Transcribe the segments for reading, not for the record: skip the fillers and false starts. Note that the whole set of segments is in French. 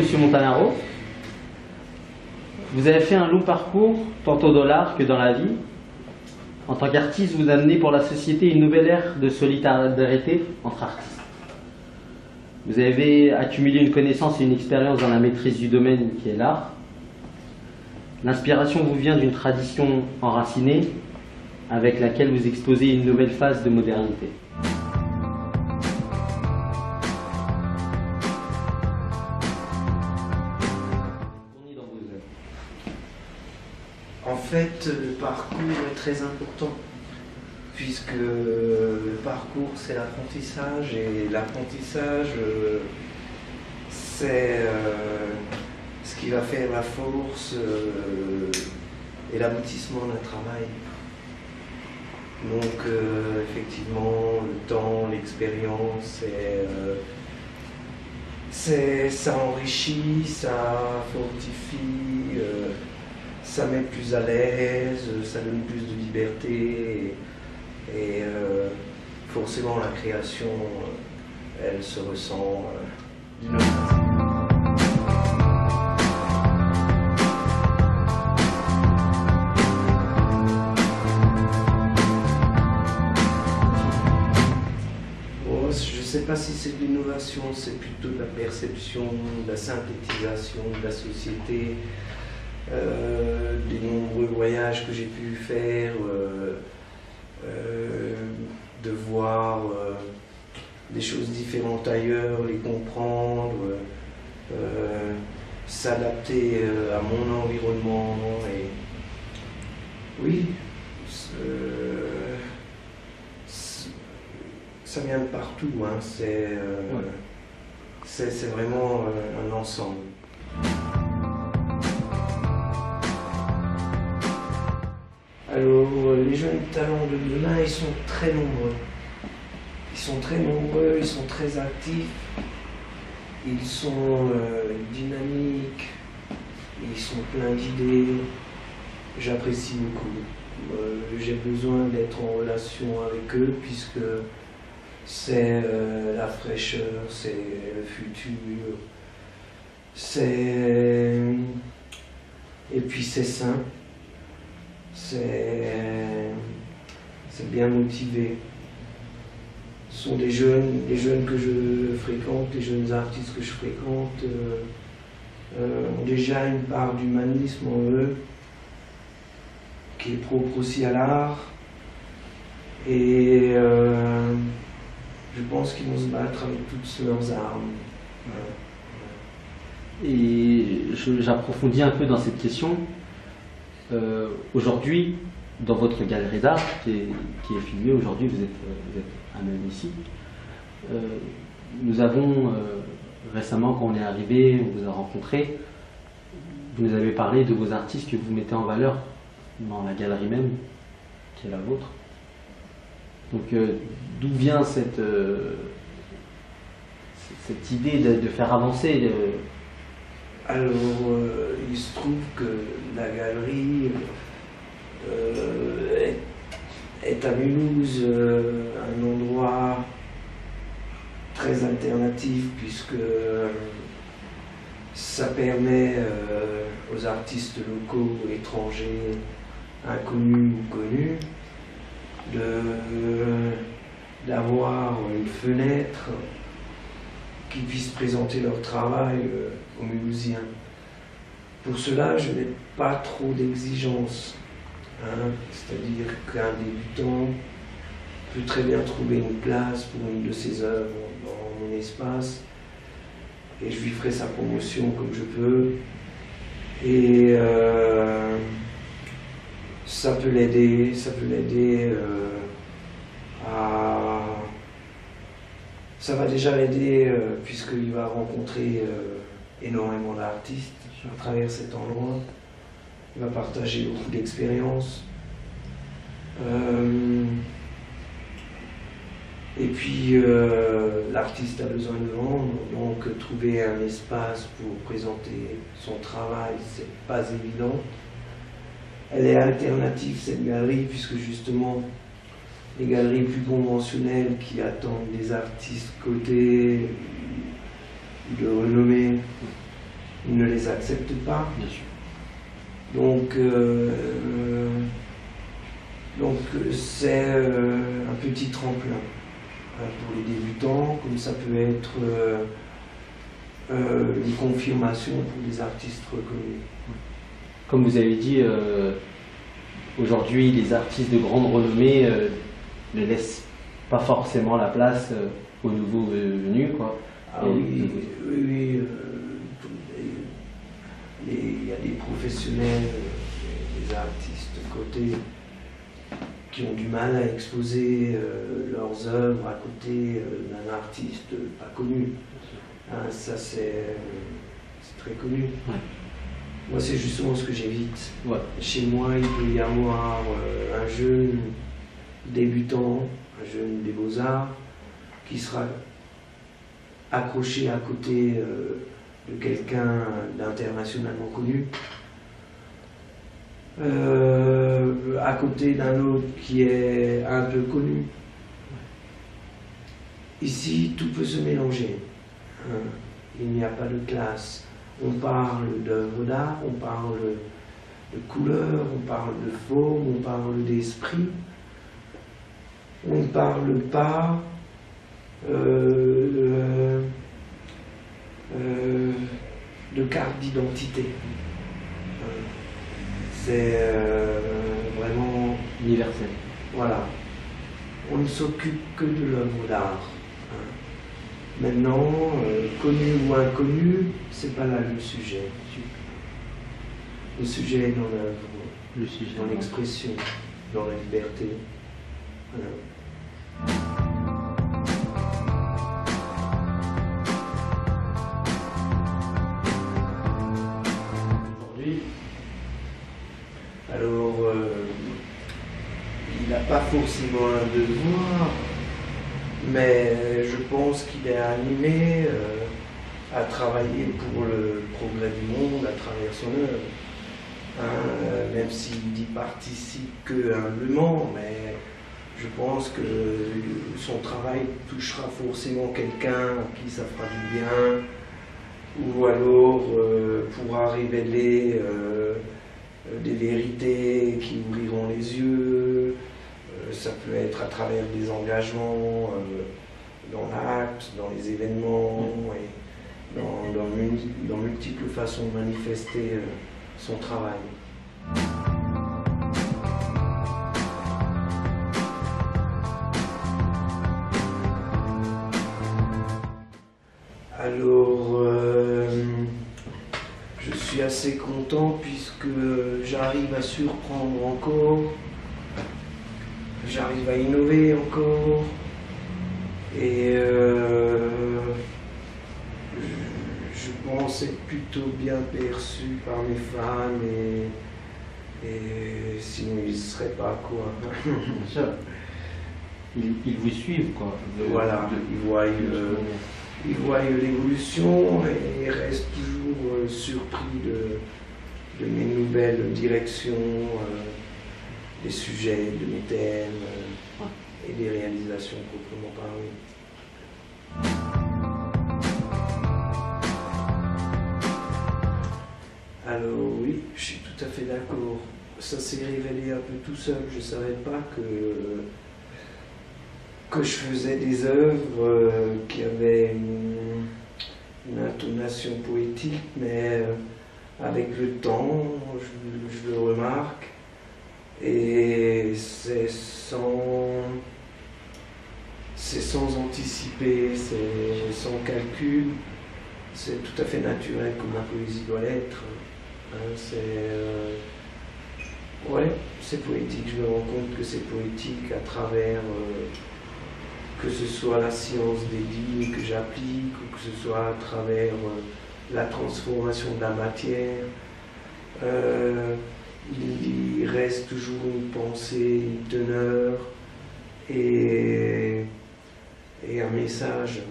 Monsieur Montanaro. Vous avez fait un long parcours, tantôt dans l'art que dans la vie. En tant qu'artiste, vous amenez pour la société une nouvelle ère de solidarité entre artistes. Vous avez accumulé une connaissance et une expérience dans la maîtrise du domaine qui est l'art. L'inspiration vous vient d'une tradition enracinée avec laquelle vous exposez une nouvelle phase de modernité. En fait, le parcours est très important, puisque le parcours, c'est l'apprentissage, et l'apprentissage, c'est ce qui va faire la force et l'aboutissement d'un travail. Donc, effectivement, le temps, l'expérience, ça enrichit, ça fortifie, ça met plus à l'aise, ça donne plus de liberté et forcément la création, elle se ressent d'une autre façon. Bon, je ne sais pas si c'est de l'innovation, c'est plutôt de la perception, de la synthétisation de la société. Des nombreux voyages que j'ai pu faire, de voir des choses différentes ailleurs, les comprendre, s'adapter à mon environnement. Et oui, ça vient de partout, hein. C'est vraiment un ensemble. Alors, les jeunes talents de demain, ils sont très nombreux. Ils sont très nombreux, ils sont très actifs, ils sont dynamiques, ils sont pleins d'idées. J'apprécie beaucoup. J'ai besoin d'être en relation avec eux puisque c'est la fraîcheur, c'est le futur, et puis c'est sain. C'est bien motivé. Ce sont des jeunes que je fréquente, les jeunes artistes que je fréquente ont déjà une part d'humanisme en eux qui est propre aussi à l'art. Et je pense qu'ils vont se battre avec toutes leurs armes. Et j'approfondis un peu dans cette question. Aujourd'hui, dans votre galerie d'art qui est filmée, aujourd'hui vous êtes à même ici, nous avons récemment, quand on est arrivé, on vous a rencontré, vous nous avez parlé de vos artistes que vous mettez en valeur dans la galerie même, qui est la vôtre. Donc d'où vient cette idée de faire avancer Alors, il se trouve que la galerie est à Mulhouse, un endroit très alternatif puisque ça permet aux artistes locaux, étrangers, inconnus ou connus, d'avoir une fenêtre qui puissent présenter leur travail aux Mulhousiens. Pour cela, je n'ai pas trop d'exigences. Hein, c'est-à-dire qu'un débutant peut très bien trouver une place pour une de ses œuvres dans mon espace et je lui ferai sa promotion comme je peux. Et ça peut l'aider à... Ça va déjà l'aider puisqu'il va rencontrer énormément d'artistes à travers cet endroit. Il va partager beaucoup d'expériences. Et puis l'artiste a besoin de vendre, donc trouver un espace pour présenter son travail, c'est pas évident. Elle est alternative cette galerie puisque justement les galeries plus conventionnelles qui attendent des artistes cotés de renommée ils ne les acceptent pas. Bien sûr. Donc c'est un petit tremplin pour les débutants, comme ça peut être une confirmation pour des artistes reconnus. Comme vous avez dit, aujourd'hui, les artistes de grande renommée ne laissent pas forcément la place aux nouveaux venus, quoi. Ah oui, oui, il y a des professionnels, des artistes cotés qui ont du mal à exposer leurs œuvres à côté d'un artiste pas connu. Hein, ça c'est très connu. Ouais. Moi c'est justement ce que j'évite. Ouais. Chez moi il peut y avoir un jeune débutant, un jeune des beaux-arts qui sera accroché à côté de quelqu'un d'internationalement connu, à côté d'un autre qui est un peu connu. Ici, tout peut se mélanger. Il n'y a pas de classe. On parle d'œuvres d'art, on parle de couleurs, on parle de forme, on parle d'esprit. On ne parle pas de carte d'identité. C'est vraiment Universel. voilà. On ne s'occupe que de l'œuvre d'art. Maintenant, connu ou inconnu, c'est pas là le sujet. Le sujet est dans l'œuvre, Le sujet. dans l'expression, dans la liberté. Voilà. Alors, il n'a pas forcément un devoir, mais je pense qu'il est animé à travailler pour le progrès du monde à travers son œuvre. Même s'il y participe que humblement, mais je pense que son travail touchera forcément quelqu'un à qui ça fera du bien, ou alors pourra révéler des vérités qui ouvriront les yeux. Ça peut être à travers des engagements dans l'acte, dans les événements, et dans multiples façons de manifester son travail. Alors, je suis assez content puisque j'arrive à surprendre encore, j'arrive à innover encore, et je pense être plutôt bien perçu par mes fans, et sinon ils ne seraient pas quoi. Bien sûr. Ils vous suivent, quoi. Voilà, ils voient l'évolution et ils restent toujours surpris de mes nouvelles directions, des sujets, de mes thèmes et des réalisations proprement parlées. Alors oui, je suis tout à fait d'accord. Ça s'est révélé un peu tout seul. Je ne savais pas que je faisais des œuvres qui avaient une intonation poétique, mais avec le temps, je le remarque, et c'est sans anticiper, c'est sans calcul, c'est tout à fait naturel comme la poésie doit l'être. Ouais, c'est poétique, je me rends compte que c'est poétique à travers que ce soit la science des lignes que j'applique, ou que ce soit à travers la transformation de la matière. Il reste toujours une pensée, une teneur et un message.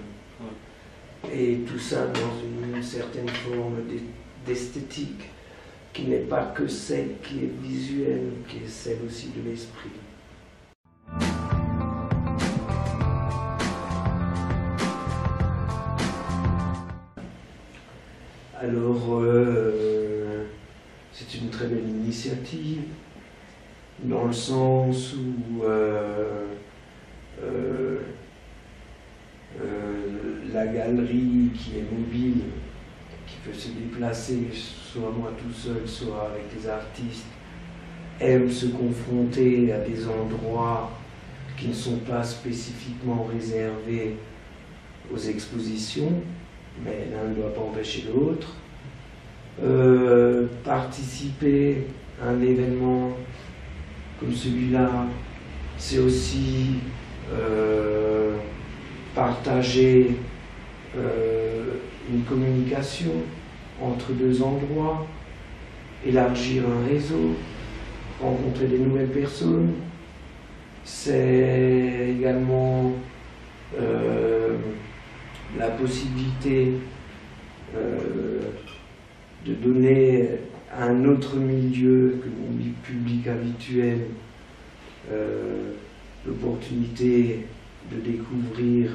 Et tout ça dans une certaine forme d'esthétique qui n'est pas que celle qui est visuelle, qui est celle aussi de l'esprit. Alors, dans le sens où la galerie qui est mobile, qui peut se déplacer, soit moi tout seul, soit avec les artistes, aime se confronter à des endroits qui ne sont pas spécifiquement réservés aux expositions, mais l'un ne doit pas empêcher l'autre. Participer à un événement comme celui-là, c'est aussi partager une communication entre deux endroits, élargir un réseau, rencontrer des nouvelles personnes. C'est également la possibilité de donner à un autre milieu que mon public habituel l'opportunité de découvrir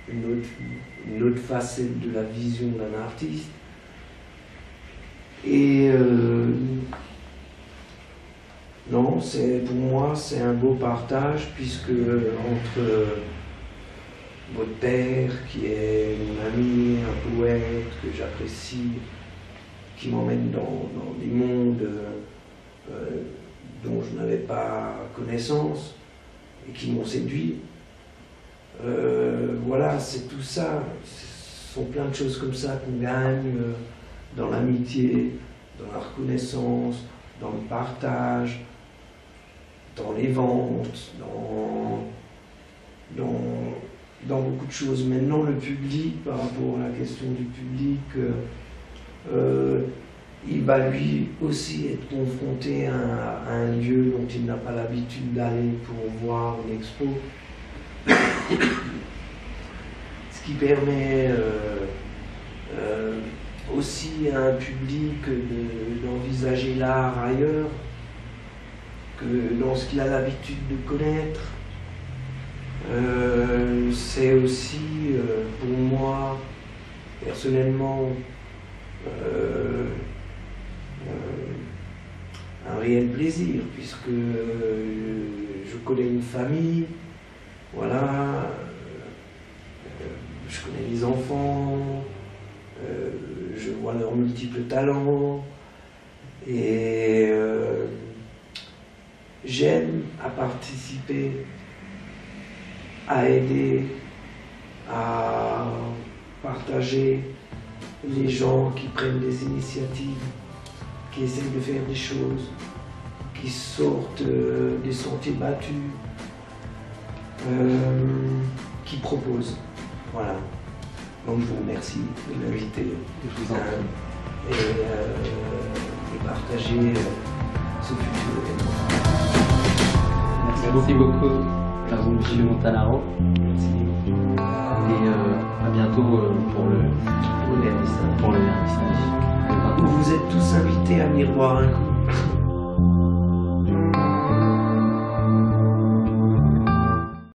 une autre facette de la vision d'un artiste. Et non, pour moi c'est un beau partage, puisque entre votre père, qui est mon ami, un poète que j'apprécie, qui m'emmène dans des mondes dont je n'avais pas connaissance et qui m'ont séduit. Voilà, c'est tout ça. Ce sont plein de choses comme ça qu'on gagne dans l'amitié, dans la reconnaissance, dans le partage, dans les ventes, dans beaucoup de choses. Maintenant, le public, par rapport à la question du public, il va lui aussi être confronté à un lieu dont il n'a pas l'habitude d'aller pour voir une expo. Ce qui permet aussi à un public d'envisager l'art ailleurs que dans ce qu'il a l'habitude de connaître. C'est aussi pour moi personnellement un réel plaisir, puisque je connais une famille, voilà, je connais les enfants, je vois leurs multiples talents, et j'aime à participer, à aider, à partager les gens qui prennent des initiatives, qui essayent de faire des choses, qui sortent des sentiers battus, qui proposent. Voilà. Donc je vous remercie de m'inviter et de partager ce futur événement. Merci beaucoup, Monsieur Montanaro. Merci. Et à bientôt pour le vernissage. Vous êtes tous invités à venir boire un coup.